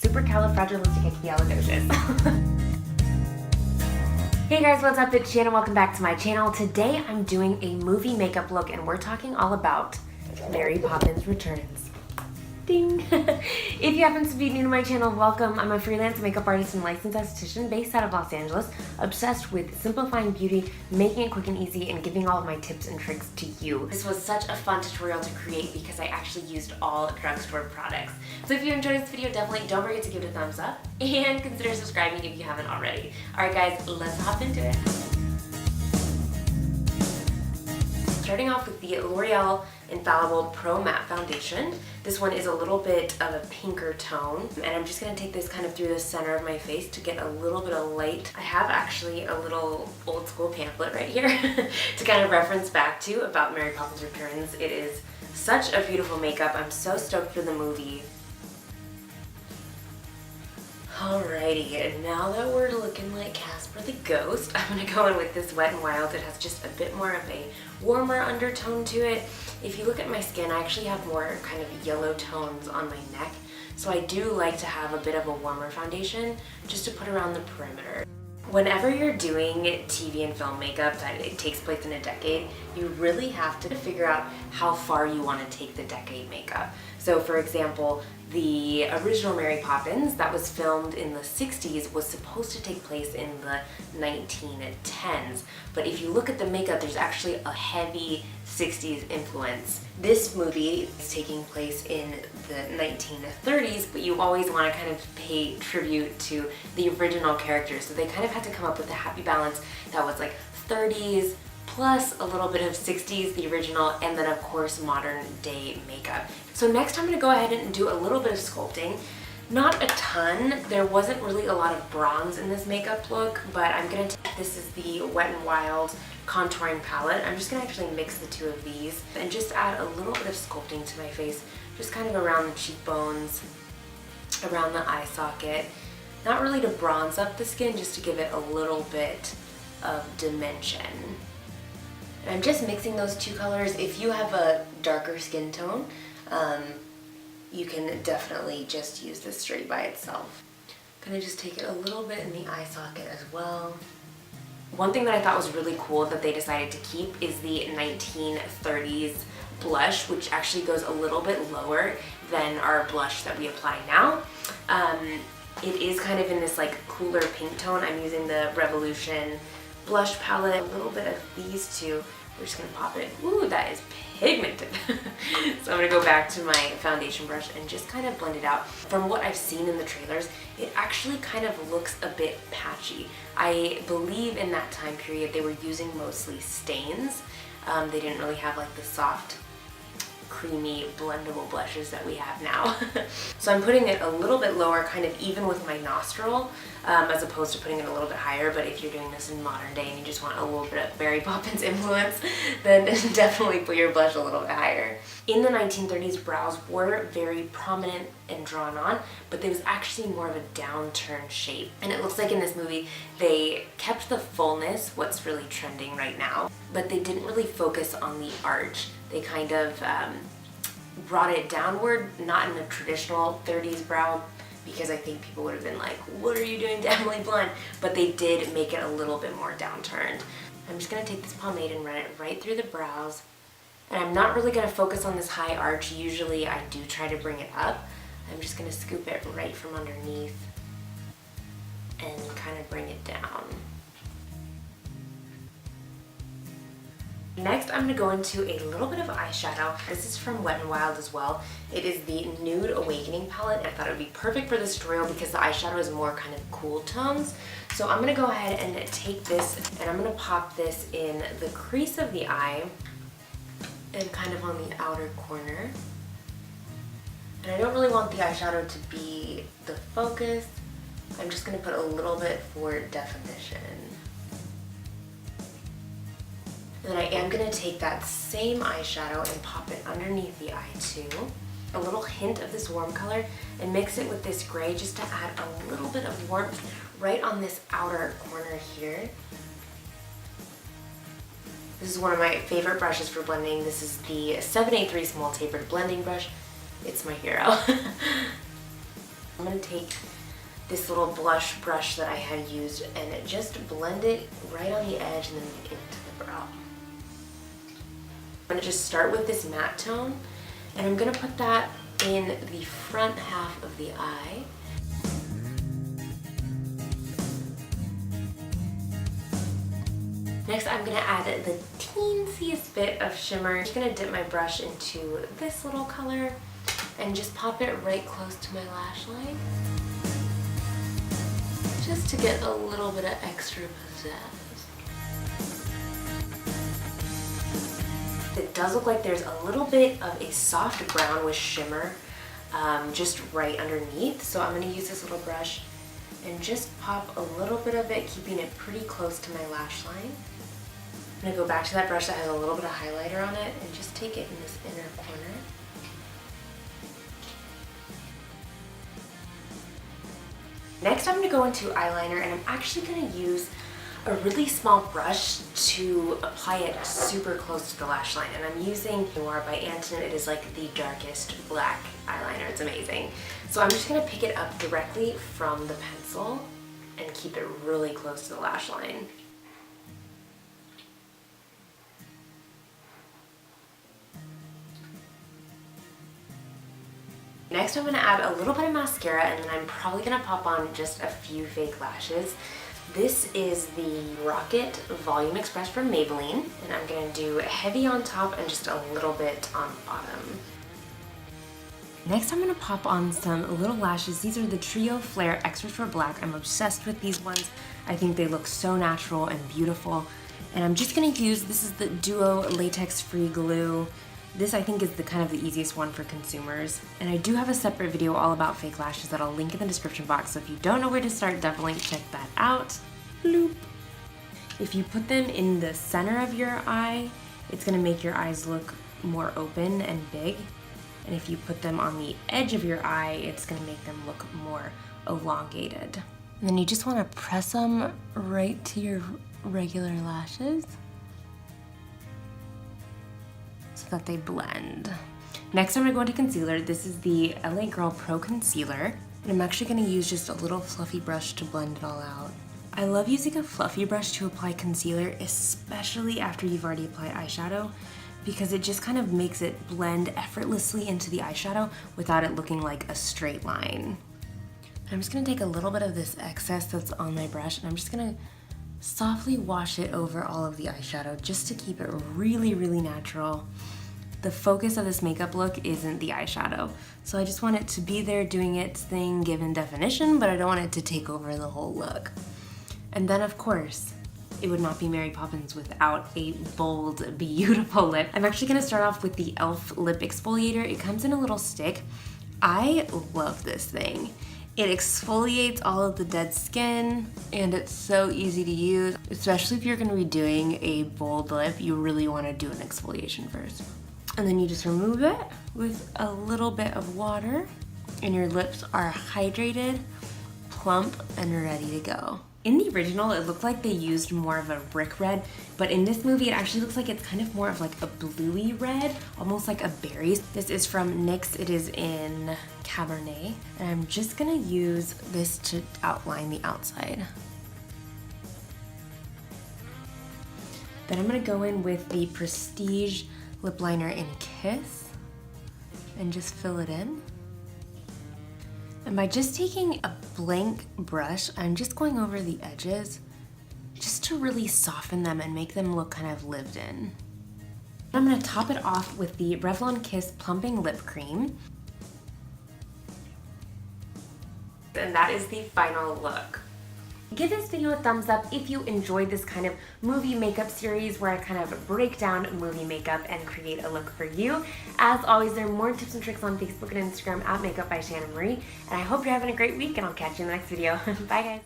Supercalifragilisticexpialidocious. Hey guys, what's up? It's Shannon. Welcome back to my channel. Today I'm doing a movie makeup look and we're talking all about Mary Poppins Returns. Ding! If you happen to be new to my channel, welcome. I'm a freelance makeup artist and licensed esthetician based out of Los Angeles, obsessed with simplifying beauty, making it quick and easy, and giving all of my tips and tricks to you. This was such a fun tutorial to create because I actually used all drugstore products. So if you enjoyed this video, definitely don't forget to give it a thumbs up and consider subscribing if you haven't already. Alright guys, let's hop into it. Starting off with the L'Oreal Infallible Pro Matte Foundation. This one is a little bit of a pinker tone, and I'm just going to take this kind of through the center of my face to get a little bit of light. I have actually a little old school pamphlet right here to kind of reference back to about Mary Poppins Returns. It is such a beautiful makeup. I'm so stoked for the movie. Alrighty, and now that we're looking like Casper the Ghost, I'm going to go in with this Wet n Wild. It has just a bit more of a warmer undertone to it. If you look at my skin, I actually have more kind of yellow tones on my neck, so I do like to have a bit of a warmer foundation just to put around the perimeter. Whenever you're doing TV and film makeup that it takes place in a decade, you really have to figure out how far you want to take the decade makeup. So for example, the original Mary Poppins that was filmed in the 60s was supposed to take place in the 1910s. But if you look at the makeup, there's actually a heavy 60s influence. This movie is taking place in the 1930s, but you always want to kind of pay tribute to the original characters. So they kind of had to come up with a happy balance that was like 30s, plus a little bit of 60s, the original, and then of course modern day makeup. So next I'm going to go ahead and do a little bit of sculpting. Not a ton. There wasn't really a lot of bronze in this makeup look, but I'm going to take, this is the Wet n Wild contouring palette. I'm just going to actually mix the two of these and just add a little bit of sculpting to my face, just kind of around the cheekbones, around the eye socket. Not really to bronze up the skin, just to give it a little bit of dimension. And I'm just mixing those two colors. If you have a darker skin tone, you can definitely just use this straight by itself. I'm gonna just take it a little bit in the eye socket as well. One thing that I thought was really cool that they decided to keep is the 1930s blush, which actually goes a little bit lower than our blush that we apply now. It is kind of in this like cooler pink tone. I'm using the Revolution blush palette, a little bit of these two. We're just gonna pop it. Ooh, that is pigmented. So I'm gonna go back to my foundation brush and just kind of blend it out. From what I've seen in the trailers, it actually kind of looks a bit patchy. I believe in that time period they were using mostly stains. They didn't really have like the soft, creamy, blendable blushes that we have now. So I'm putting it a little bit lower, kind of even with my nostril, as opposed to putting it a little bit higher. But if you're doing this in modern day and you just want a little bit of Mary Poppins influence, then definitely put your blush a little bit higher. In the 1930s, brows were very prominent and drawn on, but there was actually more of a downturn shape. And it looks like in this movie, they kept the fullness, what's really trending right now, but they didn't really focus on the arch. They kind of brought it downward, not in a traditional 30s brow, because I think people would have been like, what are you doing to Emily Blunt? But they did make it a little bit more downturned. I'm just going to take this pomade and run it right through the brows. And I'm not really going to focus on this high arch. Usually I do try to bring it up. I'm just going to scoop it right from underneath and kind of bring it down. Next, I'm going to go into a little bit of eyeshadow. This is from Wet n Wild as well. It is the Nude Awakening palette. I thought it would be perfect for this tutorial because the eyeshadow is more kind of cool tones. So I'm going to go ahead and take this and I'm going to pop this in the crease of the eye and kind of on the outer corner. And I don't really want the eyeshadow to be the focus. I'm just going to put a little bit for definition. And then I am going to take that same eyeshadow and pop it underneath the eye too. A little hint of this warm color and mix it with this gray just to add a little bit of warmth right on this outer corner here. This is one of my favorite brushes for blending. This is the 783 Small Tapered Blending Brush. It's my hero. I'm going to take this little blush brush that I had used and just blend it right on the edge and then into the brow. I'm going to just start with this matte tone, and I'm going to put that in the front half of the eye. Next, I'm going to add the teensiest bit of shimmer. I'm just going to dip my brush into this little color and just pop it right close to my lash line, just to get a little bit of extra pizzazz. It does look like there's a little bit of a soft brown with shimmer just right underneath, so I'm going to use this little brush and just pop a little bit of it, keeping it pretty close to my lash line. I'm going to go back to that brush that has a little bit of highlighter on it and just take it in this inner corner. Next, I'm going to go into eyeliner, and I'm actually going to use a really small brush to apply it super close to the lash line. And I'm using Noir by Antoinette. It is like the darkest black eyeliner. It's amazing. So I'm just going to pick it up directly from the pencil and keep it really close to the lash line. Next, I'm going to add a little bit of mascara, and then I'm probably going to pop on just a few fake lashes. This is the Rocket Volume Express from Maybelline, and I'm going to do heavy on top and just a little bit on bottom. Next, I'm going to pop on some little lashes. These are the Trio Flare Extra Short Black. I'm obsessed with these ones. I think they look so natural and beautiful. And I'm just going to use, this is the Duo Latex Free Glue. This, I think, is the kind of the easiest one for consumers. And I do have a separate video all about fake lashes that I'll link in the description box, so if you don't know where to start, definitely check that out. Bloop. If you put them in the center of your eye, it's going to make your eyes look more open and big. And if you put them on the edge of your eye, it's going to make them look more elongated. And then you just want to press them right to your regular lashes, so that they blend. Next, I'm going to go into concealer. This is the LA Girl Pro Concealer, and I'm actually going to use just a little fluffy brush to blend it all out. I love using a fluffy brush to apply concealer, especially after you've already applied eyeshadow, because it just kind of makes it blend effortlessly into the eyeshadow without it looking like a straight line. I'm just going to take a little bit of this excess that's on my brush, and I'm just going to softly wash it over all of the eyeshadow just to keep it really, really natural. The focus of this makeup look isn't the eyeshadow, so I just want it to be there doing its thing given definition, but I don't want it to take over the whole look. And then, of course, it would not be Mary Poppins without a bold, beautiful lip. I'm actually going to start off with the e.l.f. Lip Exfoliator. It comes in a little stick. I love this thing. It exfoliates all of the dead skin, and it's so easy to use, especially if you're going to be doing a bold lip. You really want to do an exfoliation first. And then you just remove it with a little bit of water, and your lips are hydrated, plump, and ready to go. In the original, it looked like they used more of a brick red, but in this movie, it actually looks like it's kind of more of like a bluey red, almost like a berry. This is from NYX. It is in Cabernet, and I'm just gonna use this to outline the outside. Then I'm gonna go in with the Prestige Lip Liner in Kiss and just fill it in. And by just taking a blank brush, I'm just going over the edges just to really soften them and make them look kind of lived in. I'm going to top it off with the Revlon Kiss Plumping Lip Cream. And that is the final look. Give this video a thumbs up if you enjoyed this kind of movie makeup series where I kind of break down movie makeup and create a look for you. As always, there are more tips and tricks on Facebook and Instagram at Makeup by Shannon Marie. And I hope you're having a great week, and I'll catch you in the next video. Bye, guys.